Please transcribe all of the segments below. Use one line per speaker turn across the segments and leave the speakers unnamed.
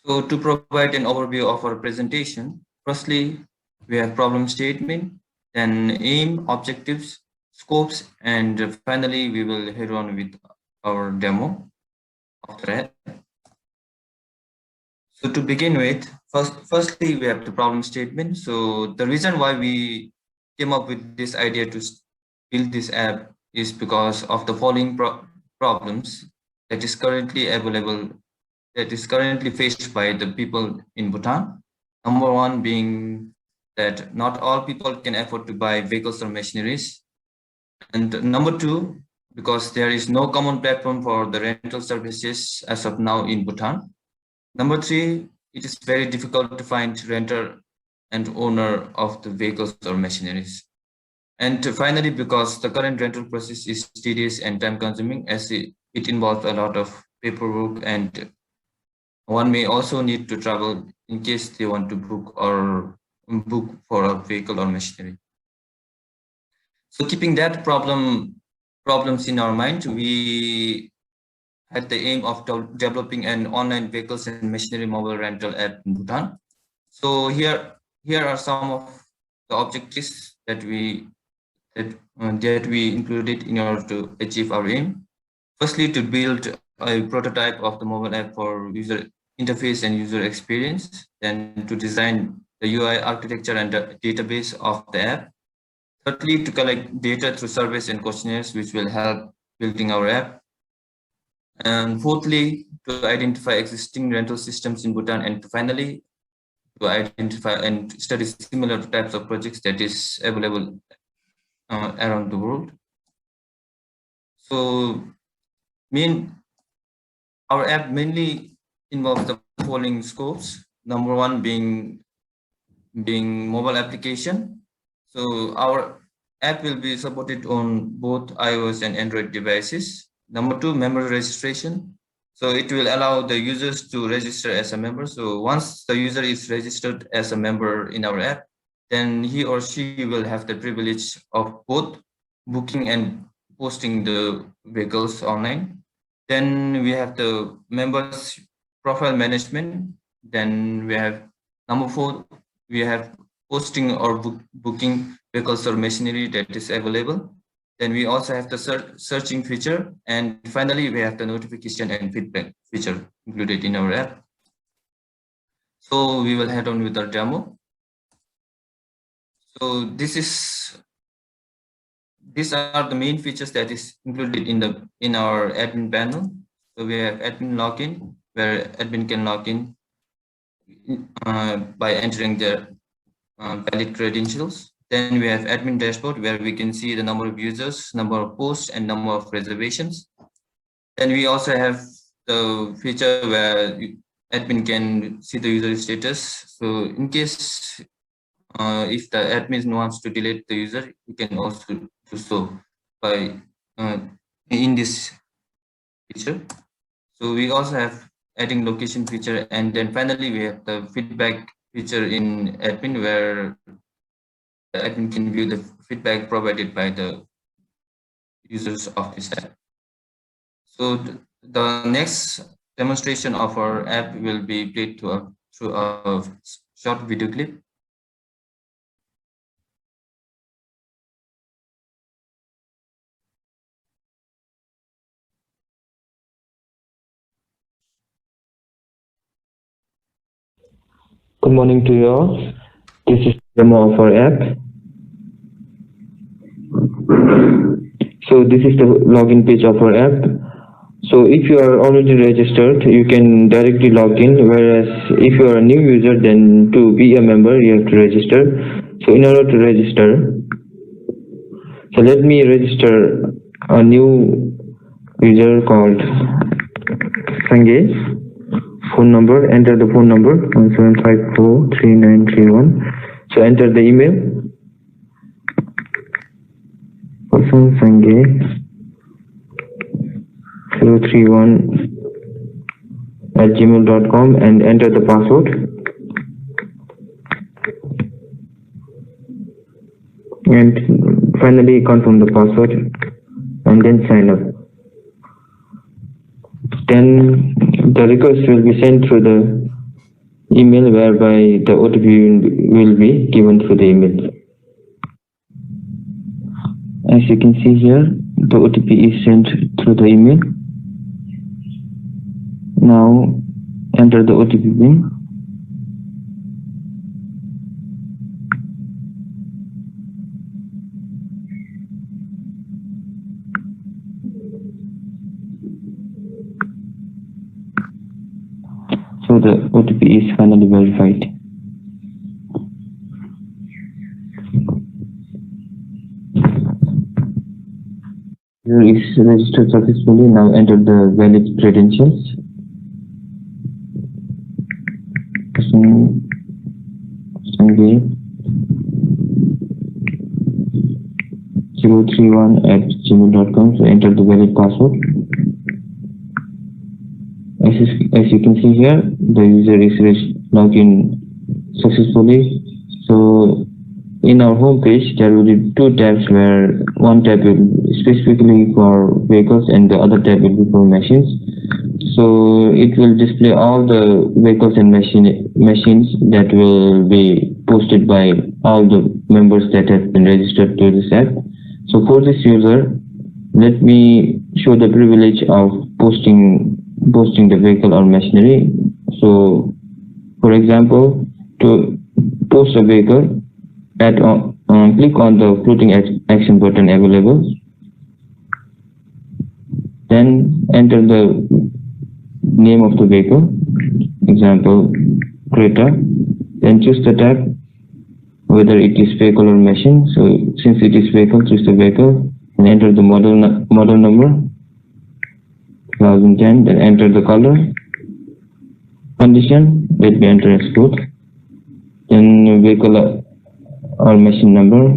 So to provide an overview of our presentation, firstly, we have problem statement, then aim, objectives, scopes, and finally we will head on with our demo of the app. So to begin with, firstly, we have the problem statement. So the reason why we came up with this idea to build this app is because of the following problems that is currently available, that is currently faced by the people in Bhutan. Number one being that not all people can afford to buy vehicles or machineries. And number two, because there is no common platform for the rental services as of now in Bhutan. Number three, it is very difficult to find renter and owner of the vehicles or machineries. And finally, because the current rental process is tedious and time consuming as it involves a lot of paperwork, and one may also need to travel in case they want to book for a vehicle or machinery. So keeping that problems in our mind, we had the aim of developing an online vehicles and machinery mobile rental app in Bhutan. So here are some of the objectives that we included in order to achieve our aim. Firstly, to build a prototype of the mobile app for user interface and user experience, then to design the UI architecture and the database of the app. Thirdly, to collect data through surveys and questionnaires, which will help building our app. And fourthly, to identify existing rental systems in Bhutan, and finally, to identify and study similar types of projects that is available around the world. So, our app mainly involves the following scopes. Number one being mobile application. So our app will be supported on both iOS and Android devices. Number two, member registration. So it will allow the users to register as a member. So once the user is registered as a member in our app, then he or she will have the privilege of both booking and posting the vehicles online. Then we have the members profile management. Then we have number four, we have posting or booking vehicles or machinery that is available. Then we also have the searching feature, and finally we have the notification and feedback feature included in our app. So we will head on with our demo. So these are the main features that is included in our admin panel. So we have admin login, where admin can log in by entering their valid credentials. Then we have admin dashboard, where we can see the number of users, number of posts, and number of reservations. Then we also have the feature where admin can see the user status. So in case if the admin wants to delete the user, you can also do so by in this feature. So we also have adding location feature, and then finally we have the feedback feature in admin, where the admin can view the feedback provided by the users of this app. So the next demonstration of our app will be played through a short video clip.
Good morning to you all. This is the demo of our app. So this is the login page of our app. So if you are already registered, you can directly log in, whereas if you are a new user, then to be a member, you have to register. So in order to register, so let me register a new user called Sanjay. Phone number, enter the phone number 17543931. So enter the email Sanjay 031@gmail.com and enter the password. And finally confirm the password and then sign up. Then the request will be sent through the email whereby the OTP will be given through the email. As you can see here, the OTP is sent through the email. Now enter the OTP PIN. So the OTP is finally verified. User is registered successfully. Now enter the valid credentials. Sanjay 031@gmail.com. So enter the valid password. As you can see here, the user is logged in successfully. So in our home page, there will be two tabs, where one tab will be specifically for vehicles and the other tab will be for machines. So it will display all the vehicles and machines that will be posted by all the members that have been registered to this app. So for this user, let me show the privilege of posting the vehicle or machinery. So for example, to post a vehicle, click on the floating action button available, then enter the name of the vehicle, example Creta, then choose the tab whether it is vehicle or machine. So since it is vehicle, choose the vehicle and enter the model number 2010, then enter the color. Condition, let me enter export, then vehicle or machine number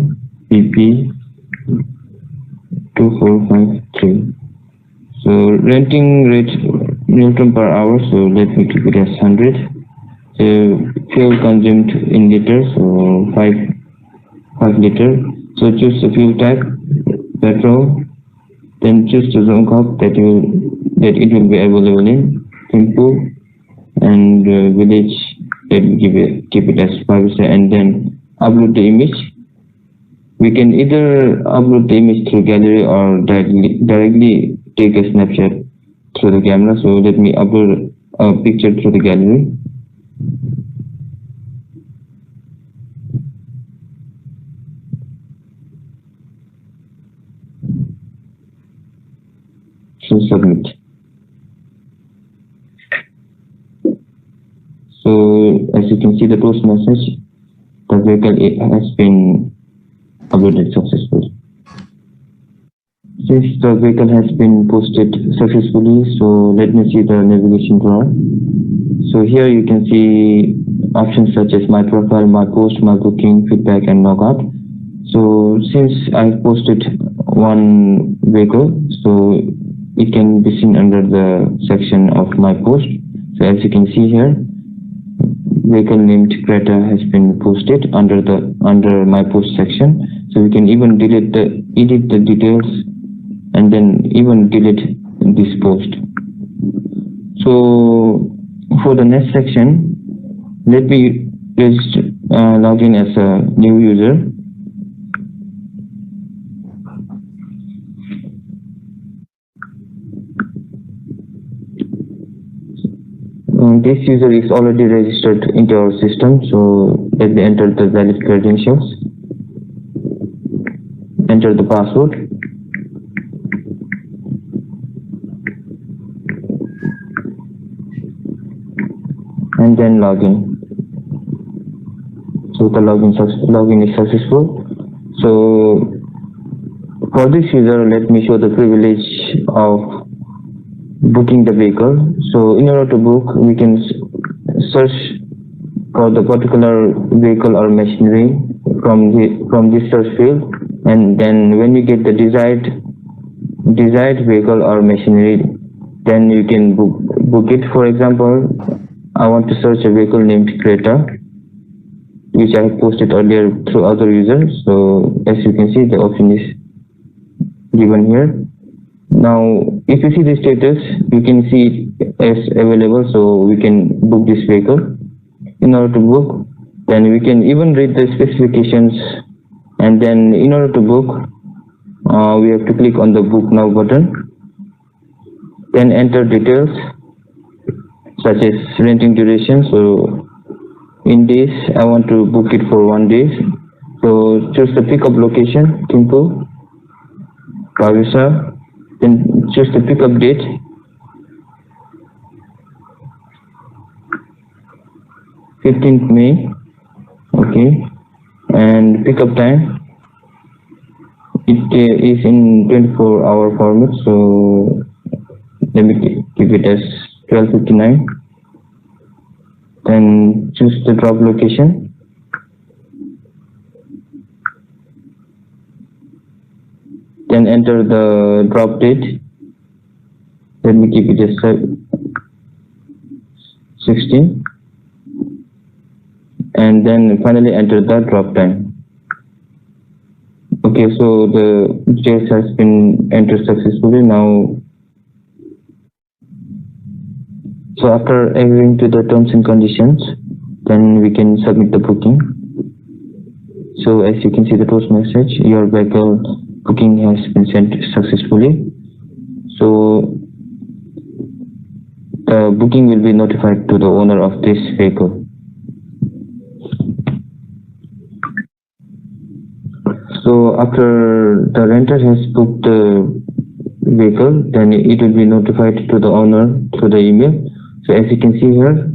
PP2453. So renting rate Newton per hour, so let me keep it as 100. So fuel consumed in liters, so 5 liter. So choose the fuel type, petrol, then choose the zone code that it will be available in, Thimphu, and village, keep it as 5, and then upload the image. We can either upload the image through gallery or directly take a snapshot through the camera. So let me upload a picture through the gallery. So submit. So as you can see the post message, the vehicle has been uploaded successfully. Since the vehicle has been posted successfully, so let me see the navigation bar. So here you can see options such as my profile, my post, my booking, feedback, and logout. So since I've posted one vehicle, so it can be seen under the section of my post. So as you can see here, vehicle named Creta has been posted under my post section. So we can even edit the details and then even delete this post. So for the next section, let me log in as a new user. This user is already registered into our system, so let me enter the valid credentials, enter the password, and then login. So the login is successful. So for this user, let me show the privilege of booking the vehicle. So in order to book, we can search for the particular vehicle or machinery from this search field, and then when you get the desired vehicle or machinery, then you can book it. For example, I want to search a vehicle named Creta, which I have posted earlier through other users. So as you can see, the option is given here. Now, if you see the status, you can see it as available, so we can book this vehicle. in order to book. Then we can even read the specifications, and then in order to book, we have to click on the book now button, then enter details such as renting duration. So in days, I want to book it for 1 day. So choose the pickup location, Thimphu, Kawisa, then choose the pickup date. May, okay, and pickup time, it is in 24-hour format, so let me keep it as 12:59. Then choose the drop location, then enter the drop date. Let me keep it as 16. And then finally enter the drop time. Okay, so the details has been entered successfully now. So after agreeing to the terms and conditions, then we can submit the booking. So as you can see the toast message, your vehicle booking has been sent successfully. So the booking will be notified to the owner of this vehicle. So after the renter has booked the vehicle, then it will be notified to the owner through the email. So as you can see here,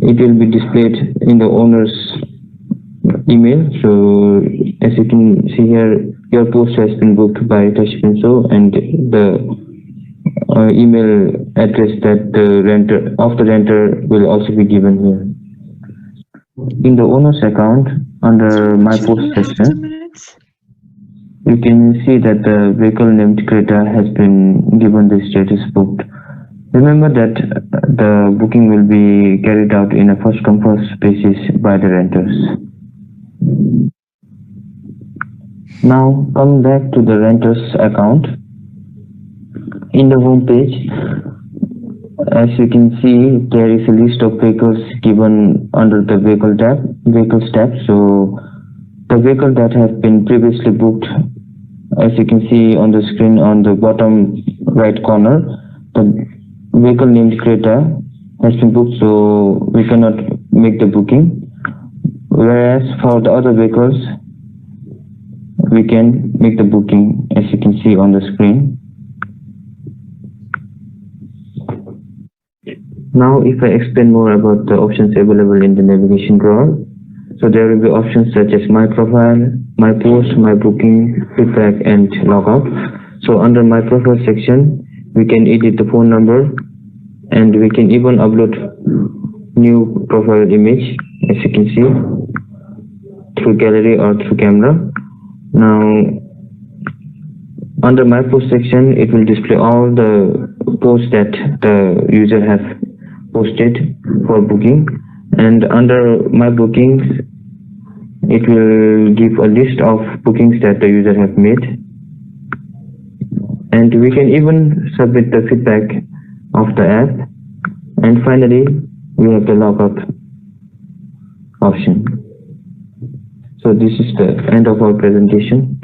it will be displayed in the owner's email. So as you can see here, your post has been booked by Tashipinso, and the email address that the renter will also be given here. In the owner's account, under My Post section, you can see that the vehicle named Creta has been given the status booked. Remember that the booking will be carried out in a first come first basis by the renters. Now come back to the renter's account. In the home page, as you can see, there is a list of vehicles given under the vehicles tab. So the vehicle that have been previously booked, as you can see on the screen on the bottom right corner, the vehicle named Creta has been booked, so we cannot make the booking. Whereas for the other vehicles, we can make the booking, as you can see on the screen. Now if I explain more about the options available in the navigation drawer, so there will be options such as My Profile, My Post, My Booking, Feedback, and Logout. So under My Profile section, we can edit the phone number, and we can even upload new profile image, as you can see, through gallery or through camera. Now under My Post section, it will display all the posts that the user has posted for booking, and under My Bookings, it will give a list of bookings that the user has made, and we can even submit the feedback of the app. And finally, we have the logout option. So this is the end of our presentation.